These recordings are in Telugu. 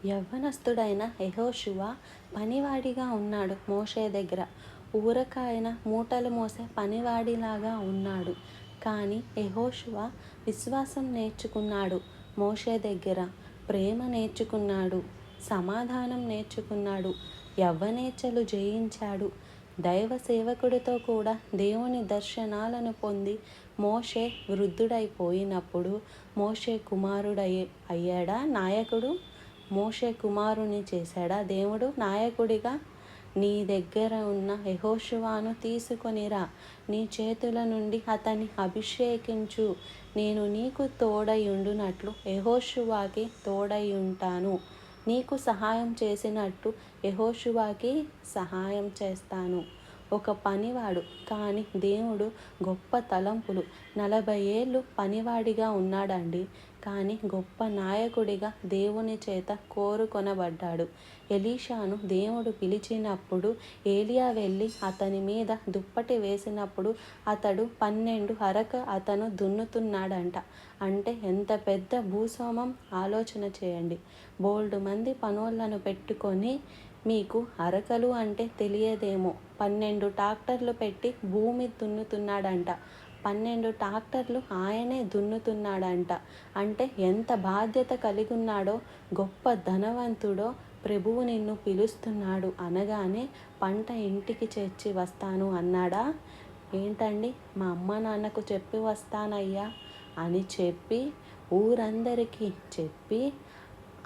యవ్వనస్తుడైన యెహోషువ పనివాడిగా ఉన్నాడు మోషే దగ్గర. ఊరకాయన మూటలు మోసే పనివాడిలాగా ఉన్నాడు. కానీ యెహోషువ విశ్వాసం నేర్చుకున్నాడు మోషే దగ్గర. ప్రేమ నేర్చుకున్నాడు. సమాధానం నేర్చుకున్నాడు. యవ్వనేచ్ఛలు జయించాడు. దైవ సేవకుడితో కూడా దేవుని దర్శనాలను పొంది మోషే వృద్ధుడైపోయినప్పుడు మోషే అయ్యాడా నాయకుడు? మోషే కుమారుని చేశాడా దేవుడు నాయకుడిగా? నీ దగ్గర ఉన్న యెహోషువను తీసుకొనిరా, నీ చేతుల నుండి అతన్ని అభిషేకించు. నేను నీకు తోడై ఉండునట్లు యెహోషువకి తోడై ఉంటాను. నీకు సహాయం చేసినట్టు యెహోషువకి సహాయం చేస్తాను. ఒక పనివాడు, కానీ దేవుడు గొప్ప తలంపులు. 40 ఏళ్ళు పనివాడిగా ఉన్నాడండి. కానీ గొప్ప నాయకుడిగా దేవుని చేత కోరుకొనబడ్డాడు. ఎలీషాను దేవుడు పిలిచినప్పుడు ఏలియా వెళ్ళి అతని మీద దుప్పటి వేసినప్పుడు అతడు 12 అరక అతను దున్నుతున్నాడంట. అంటే ఎంత పెద్ద భూస్వామం ఆలోచన చేయండి. బోల్డు మంది పనోళ్ళను పెట్టుకొని, మీకు అరకలు అంటే తెలియదేమో, 12 ట్రాక్టర్లు పెట్టి భూమి దున్నుతున్నాడంట. 12 ట్రాక్టర్లు ఆయనే దున్నుతున్నాడంట. అంటే ఎంత బాధ్యత కలిగి ఉన్నాడో, గొప్ప ధనవంతుడో. ప్రభువు నిన్ను పిలుస్తున్నాడు అనగానే పంట ఇంటికి చేర్చి వస్తాను అన్నాడా? ఏంటండి, మా అమ్మ నాన్నకు చెప్పి వస్తానయ్యా అని చెప్పి ఊరందరికీ చెప్పి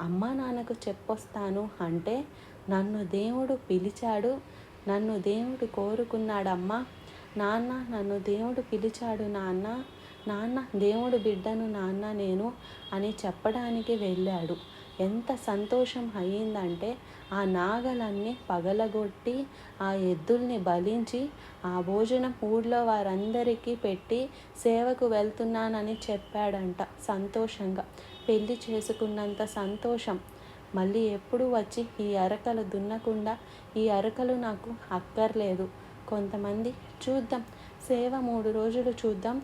అమ్మ నాన్నకు చెప్పొస్తాను అంటే, నన్ను దేవుడు పిలిచాడు, నన్ను దేవుడు కోరుకున్నాడమ్మా, నాన్న నన్ను దేవుడు పిలిచాడు, నాన్న దేవుడు బిడ్డను నాన్న నేను అని చెప్పడానికి వెళ్ళాడు. ఎంత సంతోషం అయ్యిందంటే, ఆ నాగలన్నీ పగలగొట్టి ఆ ఎద్దుల్ని బలించి ఆ భోజనం ఊళ్ళో వారందరికీ పెట్టి సేవకు వెళ్తున్నానని చెప్పాడంట. సంతోషంగా పెళ్లి చేసుకున్నంత సంతోషం. మళ్ళీ ఎప్పుడు వచ్చి ఈ అరకలు దున్నకుండా, ఈ అరకలు నాకు అక్కర్లేదు. కొంతమంది చూద్దాం, సేవ 3 రోజులు చూద్దాం,